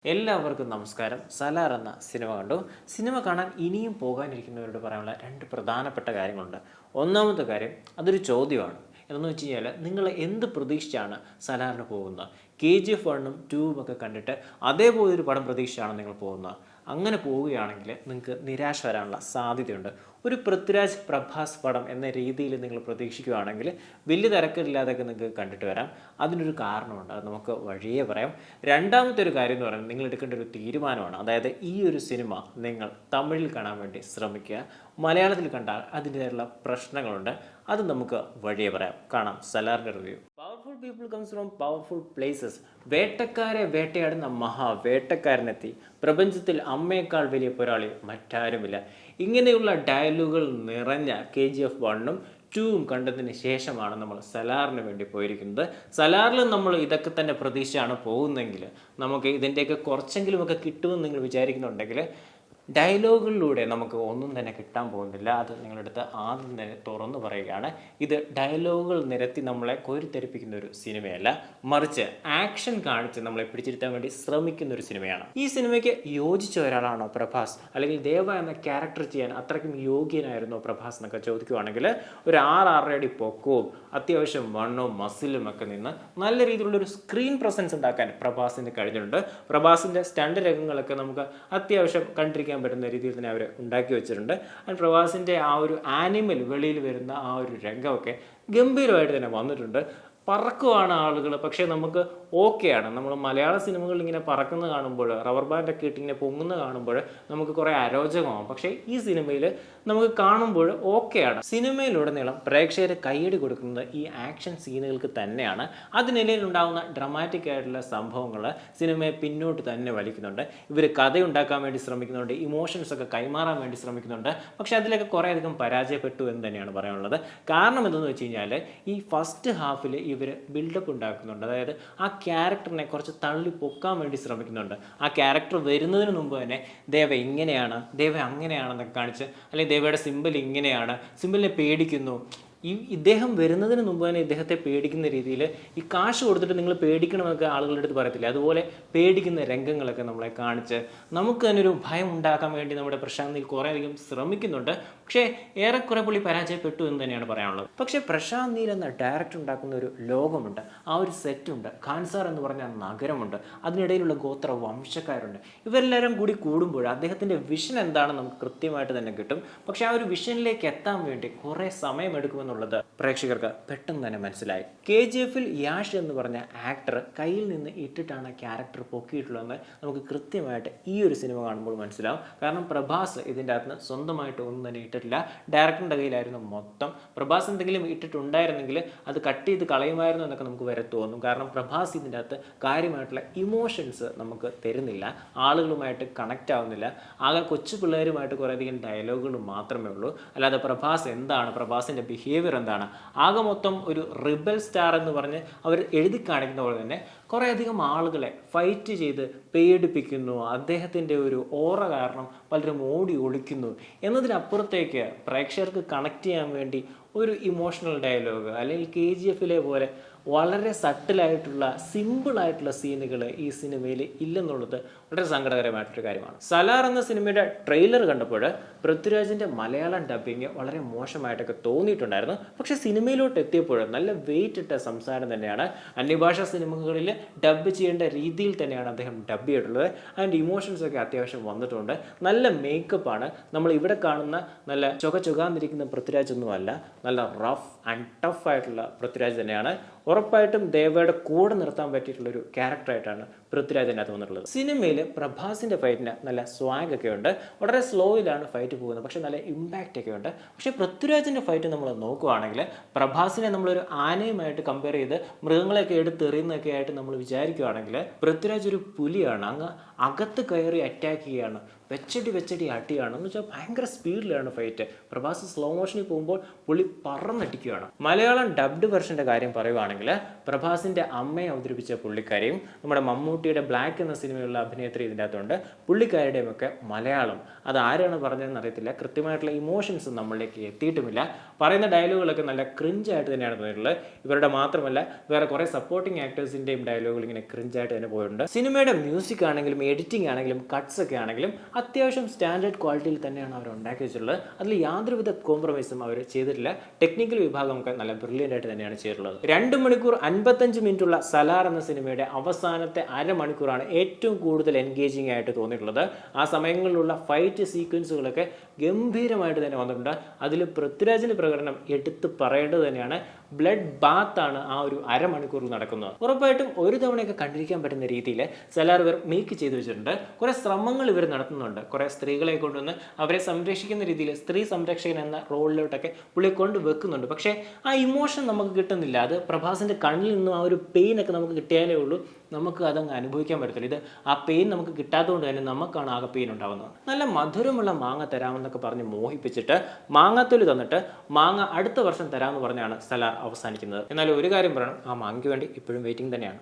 എല്ലാവർക്കും നമസ്കാരം. സലാർ എന്ന സിനിമ കണ്ടു. സിനിമ കാണാൻ ഇനിയും പോകാനിരിക്കുന്നവരോട് പറയാനുള്ള രണ്ട് പ്രധാനപ്പെട്ട കാര്യങ്ങളുണ്ട്. ഒന്നാമത്തെ കാര്യം അതൊരു ചോദ്യമാണ്. എന്ന് വെച്ച് കഴിഞ്ഞാൽ നിങ്ങൾ എന്ത് പ്രതീക്ഷിച്ചാണ് സലാറിന് പോകുന്നത്? KGF 1ഉം 2ഉം ഒക്കെ കണ്ടിട്ട് അതേപോലെ ഒരു പടം പ്രതീക്ഷിച്ചാണ് നിങ്ങൾ പോകുന്നത്. അങ്ങനെ പോവുകയാണെങ്കിൽ നിങ്ങൾക്ക് നിരാശ വരാനുള്ള സാധ്യതയുണ്ട്. ഒരു പൃഥ്വിരാജ് പ്രഭാസ് പടം എന്ന രീതിയിൽ നിങ്ങൾ പ്രതീക്ഷിക്കുകയാണെങ്കിൽ വലിയ തിരക്കില്ലാതൊക്കെ നിങ്ങൾക്ക് കണ്ടിട്ട് വരാം. അതിനൊരു കാരണമുണ്ട്, അത് നമുക്ക് വഴിയേ പറയാം. രണ്ടാമത്തെ ഒരു കാര്യം എന്ന് പറയുന്നത് നിങ്ങൾ എടുക്കേണ്ട ഒരു തീരുമാനമാണ്. അതായത് ഈ ഒരു സിനിമ നിങ്ങൾ തമിഴിൽ കാണാൻ വേണ്ടി ശ്രമിക്കുക. മലയാളത്തിൽ കണ്ടാൽ അതിൻ്റെതായുള്ള പ്രശ്നങ്ങളുണ്ട്. അത് നമുക്ക് വഴിയേ പറയാം. കാണാം സലാറിൻ്റെ review. Powerful people comes from powerful places. വേട്ടക്കാരെ വേട്ടയാടുന്ന മഹാവേട്ടക്കാരനെത്തി. പ്രപഞ്ചത്തിൽ അമ്മയേക്കാൾ വലിയ പോരാളി മറ്റാരുമില്ല. ഇങ്ങനെയുള്ള ഡയലോഗുകൾ നിറഞ്ഞ KGF 1ഉം 2ഉം കണ്ടതിന് ശേഷമാണ് നമ്മൾ സലാറിന് വേണ്ടി പോയിരിക്കുന്നത്. സലാറിൽ നമ്മൾ ഇതൊക്കെ തന്നെ പ്രതീക്ഷയാണ് പോകുന്നതെങ്കിൽ നമുക്ക് ഇതിൻ്റെയൊക്കെ കുറച്ചെങ്കിലുമൊക്കെ കിട്ടുമെന്ന് നിങ്ങൾ വിചാരിക്കുന്നുണ്ടെങ്കിൽ ഡയലോഗുകളിലൂടെ നമുക്ക് ഒന്നും തന്നെ കിട്ടാൻ പോകുന്നില്ല. അത് നിങ്ങളടുത്ത് ആദ്യം തന്നെ തുറന്നു പറയുകയാണ്. ഇത് ഡയലോഗുകൾ നിരത്തി നമ്മളെ കോരിത്തെരിപ്പിക്കുന്ന ഒരു സിനിമയല്ല, മറിച്ച് ആക്ഷൻ കാണിച്ച് നമ്മളെ പിടിച്ചിരുത്താൻ വേണ്ടി ശ്രമിക്കുന്ന ഒരു സിനിമയാണ്. ഈ സിനിമയ്ക്ക് യോജിച്ച ഒരാളാണോ പ്രഭാസ്, അല്ലെങ്കിൽ ദേവ എന്ന ക്യാരക്ടർ ചെയ്യാൻ അത്രയ്ക്കും യോഗ്യനായിരുന്നോ പ്രഭാസ് എന്നൊക്കെ ചോദിക്കുവാണെങ്കിൽ ഒരു 6-6 അടി പൊക്കവും അത്യാവശ്യം വണ്ണവും മസിലും ഒക്കെ നിന്ന് നല്ല രീതിയിലുള്ളൊരു സ്ക്രീൻ പ്രസൻസ് ഉണ്ടാക്കാൻ പ്രഭാസിന് കഴിഞ്ഞിട്ടുണ്ട്. പ്രഭാസിൻ്റെ സ്റ്റണ്ട് രംഗങ്ങളൊക്കെ നമുക്ക് അത്യാവശ്യം കണ്ടിരിക്കാൻ പറ്റുന്ന രീതിയിൽ തന്നെ അവർ ഉണ്ടാക്കി വെച്ചിട്ടുണ്ട്. ആൻഡ് പ്രഭാസിൻ്റെ ആ ഒരു ആനിമൽ വെളിയിൽ വരുന്ന ആ ഒരു രംഗമൊക്കെ ഗംഭീരമായിട്ട് തന്നെ വന്നിട്ടുണ്ട്. പറക്കുവാണ് ആളുകൾ, പക്ഷേ നമുക്ക് ഓക്കെയാണ്. നമ്മൾ മലയാള സിനിമകളിൽ ഇങ്ങനെ പറക്കുന്ന കാണുമ്പോൾ, റബ്ബർ ബാൻഡൊക്കെ ഇട്ട് ഇങ്ങനെ പൊങ്ങുന്ന കാണുമ്പോൾ നമുക്ക് കുറേ അരോചകമാവും. പക്ഷേ ഈ സിനിമയിൽ നമുക്ക് കാണുമ്പോൾ ഓക്കെയാണ്. സിനിമയിലുടനീളം പ്രേക്ഷകരെ കൈയടി കൊടുക്കുന്നത് ഈ ആക്ഷൻ സീനുകൾക്ക് തന്നെയാണ്. അതിനിടയിലുണ്ടാകുന്ന ഡ്രമാറ്റിക് ആയിട്ടുള്ള സംഭവങ്ങൾ സിനിമയെ പിന്നോട്ട് തന്നെ വലിക്കുന്നുണ്ട്. ഇവർ കഥയുണ്ടാക്കാൻ വേണ്ടി ശ്രമിക്കുന്നുണ്ട്, ഇമോഷൻസ് ഒക്കെ കൈമാറാൻ വേണ്ടി ശ്രമിക്കുന്നുണ്ട്. പക്ഷേ അതിലൊക്കെ കുറേയധികം പരാജയപ്പെട്ടു എന്ന് തന്നെയാണ് പറയാനുള്ളത്. കാരണം എന്തെന്ന് വെച്ച് കഴിഞ്ഞാൽ ഈ ഫസ്റ്റ് ഹാഫിൽ ഇവർ ബിൽഡപ്പ് ഉണ്ടാക്കുന്നുണ്ട്. അതായത് ആ ക്യാരക്ടറിനെ കുറച്ച് തള്ളി പൊക്കാൻ വേണ്ടി ശ്രമിക്കുന്നുണ്ട്. ആ ക്യാരക്ടർ വരുന്നതിന് മുമ്പ് തന്നെ ദേവ ഇങ്ങനെയാണ്, ദേവ അങ്ങനെയാണെന്നൊക്കെ കാണിച്ച്, അല്ലെങ്കിൽ ദേവയുടെ സിമ്പിൾ ഇങ്ങനെയാണ്, സിമ്പിളിനെ പേടിക്കുന്നു. ഇദ്ദേഹം വരുന്നതിന് മുമ്പ് തന്നെ ഇദ്ദേഹത്തെ പേടിക്കുന്ന രീതിയിൽ ഈ കാശ് കൊടുത്തിട്ട് നിങ്ങൾ പേടിക്കണമെന്നൊക്കെ ആളുകളുടെ അടുത്ത് പറയത്തില്ല, അതുപോലെ പേടിക്കുന്ന രംഗങ്ങളൊക്കെ നമ്മളെ കാണിച്ച് നമുക്ക് തന്നെ ഒരു ഭയം ഉണ്ടാക്കാൻ വേണ്ടി നമ്മുടെ പ്രശാന്ത് നീൽ കുറേയധികം ശ്രമിക്കുന്നുണ്ട്. പക്ഷേ ഏറെക്കുറെ പുള്ളി പരാജയപ്പെട്ടു എന്ന് തന്നെയാണ് പറയാനുള്ളത്. പക്ഷേ പ്രശാന്ത് നീൽ എന്ന ഡയറക്ടർ ഉണ്ടാക്കുന്ന ഒരു ലോകമുണ്ട്, ആ ഒരു സെറ്റുണ്ട്, ഖാൻസാർ എന്ന് പറഞ്ഞ നഗരമുണ്ട്, അതിനിടയിലുള്ള ഗോത്ര വംശക്കാരുണ്ട്. ഇവരെല്ലാവരും കൂടി കൂടുമ്പോൾ അദ്ദേഹത്തിൻ്റെ വിഷൻ എന്താണെന്ന് നമുക്ക് കൃത്യമായിട്ട് തന്നെ കിട്ടും. പക്ഷേ ആ ഒരു വിഷനിലേക്ക് എത്താൻ വേണ്ടി കുറേ സമയമെടുക്കുമെന്നുള്ളത് പ്രേക്ഷകർക്ക് പെട്ടെന്ന് തന്നെ മനസ്സിലായി. KGFൽ യാഷ് എന്ന് പറഞ്ഞ ആക്ടർ കയ്യിൽ നിന്ന് ഇട്ടിട്ടാണ് ക്യാരക്ടർ പൊക്കിയിട്ടുള്ളതെന്ന് നമുക്ക് കൃത്യമായിട്ട് ഈ ഒരു സിനിമ കാണുമ്പോൾ മനസ്സിലാവും. കാരണം പ്രഭാസ് ഇതിൻ്റെ അകത്ത് സ്വന്തമായിട്ട് ഒന്നും തന്നെ ഇട്ടിട്ടില്ല, ഡയറക്ടറിൻ്റെ കയ്യിലായിരുന്നു മൊത്തം. പ്രഭാസ് എന്തെങ്കിലും ഇട്ടിട്ടുണ്ടായിരുന്നെങ്കിൽ അത് കട്ട് ചെയ്ത് കളയുമായിരുന്നു എന്നൊക്കെ നമുക്ക് വരെ തോന്നും. കാരണം പ്രഭാസ് ഇതിൻ്റെ അകത്ത് കാര്യമായിട്ടുള്ള ഇമോഷൻസ് നമുക്ക് തരുന്നില്ല, ആളുകളുമായിട്ട് കണക്റ്റ് ആവുന്നില്ല. ആകെ കൊച്ചു പിള്ളേരുമായിട്ട് കുറേയധികം ഡയലോഗുകൾ മാത്രമേ ഉള്ളൂ. അല്ലാതെ പ്രഭാസ് എന്താണ്, പ്രഭാസിൻ്റെ ബിഹേവിയർ എന്താണ്, ആകെ മൊത്തം ഒരു റിബൽ സ്റ്റാർ എന്ന് പറഞ്ഞ് അവർ എഴുതി കാണിക്കുന്ന പോലെ തന്നെ കുറേയധികം ആളുകളെ ഫൈറ്റ് ചെയ്ത് പേടിപ്പിക്കുന്നു. അദ്ദേഹത്തിൻ്റെ ഒരു ഓറ കാരണം പലരും ഓടി ഒളിക്കുന്നു എന്നതിനപ്പുറത്തേക്ക് പ്രേക്ഷകർക്ക് കണക്ട് ചെയ്യാൻ വേണ്ടി ഒരു ഇമോഷണൽ ഡയലോഗ്, അല്ലെങ്കിൽ KGFലെ പോലെ വളരെ സട്ടിലായിട്ടുള്ള സിമ്പിളായിട്ടുള്ള സീനുകൾ ഈ സിനിമയിൽ ഇല്ലെന്നുള്ളത് വളരെ സങ്കടകരമായിട്ടൊരു കാര്യമാണ്. സലാർ എന്ന സിനിമയുടെ ട്രെയിലർ കണ്ടപ്പോൾ പൃഥ്വിരാജിൻ്റെ മലയാളം ഡബ്ബിങ് വളരെ മോശമായിട്ടൊക്കെ തോന്നിയിട്ടുണ്ടായിരുന്നു. പക്ഷേ സിനിമയിലോട്ട് എത്തിയപ്പോൾ നല്ല വെയിറ്റ് ഇട്ട സംസാരം തന്നെയാണ്. അന്യഭാഷാ സിനിമകളിൽ ഡബ്ബ് ചെയ്യേണ്ട രീതിയിൽ തന്നെയാണ് അദ്ദേഹം ഡബ്ബ് ചെയ്തിട്ടുള്ളത്. അതിൻ്റെ ഇമോഷൻസ് ഒക്കെ അത്യാവശ്യം വന്നിട്ടുണ്ട്. നല്ല മേക്കപ്പാണ്. നമ്മൾ ഇവിടെ കാണുന്ന നല്ല ചുകാന്നിരിക്കുന്ന പൃഥ്വിരാജ് ഒന്നുമല്ല, നല്ല റഫ് ആൻഡ് ടഫ് ആയിട്ടുള്ള പൃഥ്വിരാജ് തന്നെയാണ്. ഉറപ്പായിട്ടും ദേവയുടെ കൂടെ നിർത്താൻ പറ്റിയിട്ടുള്ളൊരു ക്യാരക്ടറായിട്ടാണ് പൃഥ്വിരാജ് അതിനകത്ത് വന്നിട്ടുള്ളത്. സിനിമയിൽ പ്രഭാസിൻ്റെ ഫൈറ്റിന് നല്ല സ്വാഗ് ഒക്കെ ഉണ്ട്. വളരെ സ്ലോയിലാണ് ഫൈറ്റ് പോകുന്നത്, പക്ഷേ നല്ല ഇമ്പാക്റ്റ് ഒക്കെ ഉണ്ട്. പക്ഷേ പൃഥ്വിരാജിൻ്റെ ഫൈറ്റ് നമ്മൾ നോക്കുകയാണെങ്കിൽ പ്രഭാസിനെ നമ്മളൊരു ആനയുമായിട്ട് കമ്പയർ ചെയ്ത് മൃഗങ്ങളെയൊക്കെ എടുത്തെറിയുന്നതൊക്കെ ആയിട്ട് നമ്മൾ വിചാരിക്കുകയാണെങ്കിൽ പൃഥ്വിരാജ് ഒരു പുലിയാണ്. അങ്ങ് അകത്ത് കയറി അറ്റാക്ക് ചെയ്യുകയാണ്, വെച്ചടി അടിയാണ്. എന്ന് വെച്ചാൽ ഭയങ്കര സ്പീഡിലാണ് ഫൈറ്റ്. പ്രഭാസ് സ്ലോ മോഷനിൽ പോകുമ്പോൾ പുള്ളി പറന്നടിക്കുകയാണ്. മലയാളം ഡബ്ഡ് വെർഷൻ്റെ കാര്യം പറയുവാണെങ്കിൽ പ്രഭാസിൻ്റെ അമ്മയെ അവതരിപ്പിച്ച പുള്ളിക്കാരെയും നമ്മുടെ മമ്മൂട്ടിയുടെ ബ്ലാക്ക് എന്ന സിനിമയിലുള്ള അഭിനേത്രി ഇതിൻ്റെ അകത്തുണ്ട്. പുള്ളിക്കാരുടെയും ഒക്കെ മലയാളം അത് ആരാണ് പറഞ്ഞതെന്ന് അറിയത്തില്ല, കൃത്യമായിട്ടുള്ള ഇമോഷൻസ് നമ്മളിലേക്ക് എത്തിയിട്ടുമില്ല. പറയുന്ന ഡയലോഗുകളൊക്കെ നല്ല ക്രിഞ്ചായിട്ട് തന്നെയാണ് തോന്നിയിട്ടുള്ളത്. ഇവരുടെ മാത്രമല്ല വേറെ കുറേ സപ്പോർട്ടിങ് ആക്ടേഴ്സിൻ്റെയും ഡയലോഗുകൾ ഇങ്ങനെ ക്രിഞ്ചായിട്ട് തന്നെ പോയിട്ടുണ്ട്. സിനിമയുടെ മ്യൂസിക് ആണെങ്കിലും എഡിറ്റിംഗ് ആണെങ്കിലും കട്ട്സ് ഒക്കെ ആണെങ്കിലും അത്യാവശ്യം സ്റ്റാൻഡേർഡ് ക്വാളിറ്റിയിൽ തന്നെയാണ് അവർ ഉണ്ടാക്കി വെച്ചിട്ടുള്ളത്. അതിൽ യാതൊരുവിധ കോംപ്രമൈസും അവർ ചെയ്തിട്ടില്ല. ടെക്നിക്കൽ വിഭാഗമൊക്കെ നല്ല ബ്രില്യൻ്റ് ആയിട്ട് തന്നെയാണ് ചെയ്തിട്ടുള്ളത്. 2 മണിക്കൂർ 55 മിനിറ്റുള്ള സലാർ എന്ന സിനിമയുടെ അവസാനത്തെ അരമണിക്കൂറാണ് ഏറ്റവും കൂടുതൽ എൻഗേജിങ് ആയിട്ട് തോന്നിയിട്ടുള്ളത്. ആ സമയങ്ങളിലുള്ള ഫൈറ്റ് സീക്വൻസുകളൊക്കെ ഗംഭീരമായിട്ട് തന്നെ വന്നിട്ടുണ്ട്. അതിൽ പൃഥ്വിരാജിന്റെ പ്രകടനം എടുത്ത് പറയേണ്ടത് തന്നെയാണ്. ബ്ലഡ് ബാത്താണ് ആ ഒരു അരമണിക്കൂറിൽ നടക്കുന്നത്. ഉറപ്പായിട്ടും ഒരു തവണയൊക്കെ കണ്ടിരിക്കാൻ പറ്റുന്ന രീതിയിൽ സലാർ ഇവർ മേക്ക് ചെയ്തു വെച്ചിട്ടുണ്ട്. കുറെ ശ്രമങ്ങൾ ഇവർ നടത്തുന്നുണ്ട്. കുറെ സ്ത്രീകളെ കൊണ്ടുവന്ന് അവരെ സംരക്ഷിക്കുന്ന രീതിയിൽ സ്ത്രീ സംരക്ഷകൻ എന്ന റോളിലോട്ടൊക്കെ പുള്ളി കൊണ്ട് വെക്കുന്നുണ്ട്. പക്ഷേ ആ ഇമോഷൻ നമുക്ക് കിട്ടുന്നില്ല. അത് പ്രഭാസിന്റെ കണ്ണിൽ നിന്നും ആ ഒരു പെയിൻ ഒക്കെ നമുക്ക് കിട്ടിയാലേ ഉള്ളൂ നമുക്ക് അതങ്ങ് അനുഭവിക്കാൻ പറ്റത്തില്ല. ഇത് ആ പെയിൻ നമുക്ക് കിട്ടാത്തതുകൊണ്ട് തന്നെ നമുക്കാണ് ആകെ പെയിൻ ഉണ്ടാകുന്നത്. നല്ല മധുരമുള്ള മാങ്ങ തരാമെന്നൊക്കെ പറഞ്ഞ് മോഹിപ്പിച്ചിട്ട് മാങ്ങാത്തൊലി തന്നിട്ട് മാങ്ങ അടുത്ത വർഷം തരാമെന്ന് പറഞ്ഞാണ് സലാർ അവസാനിക്കുന്നത്. എന്നാൽ ഒരു കാര്യം പറയണം, ആ മാങ്ങയ്ക്ക് വേണ്ടി ഇപ്പോഴും വെയിറ്റിംഗ് തന്നെയാണ്.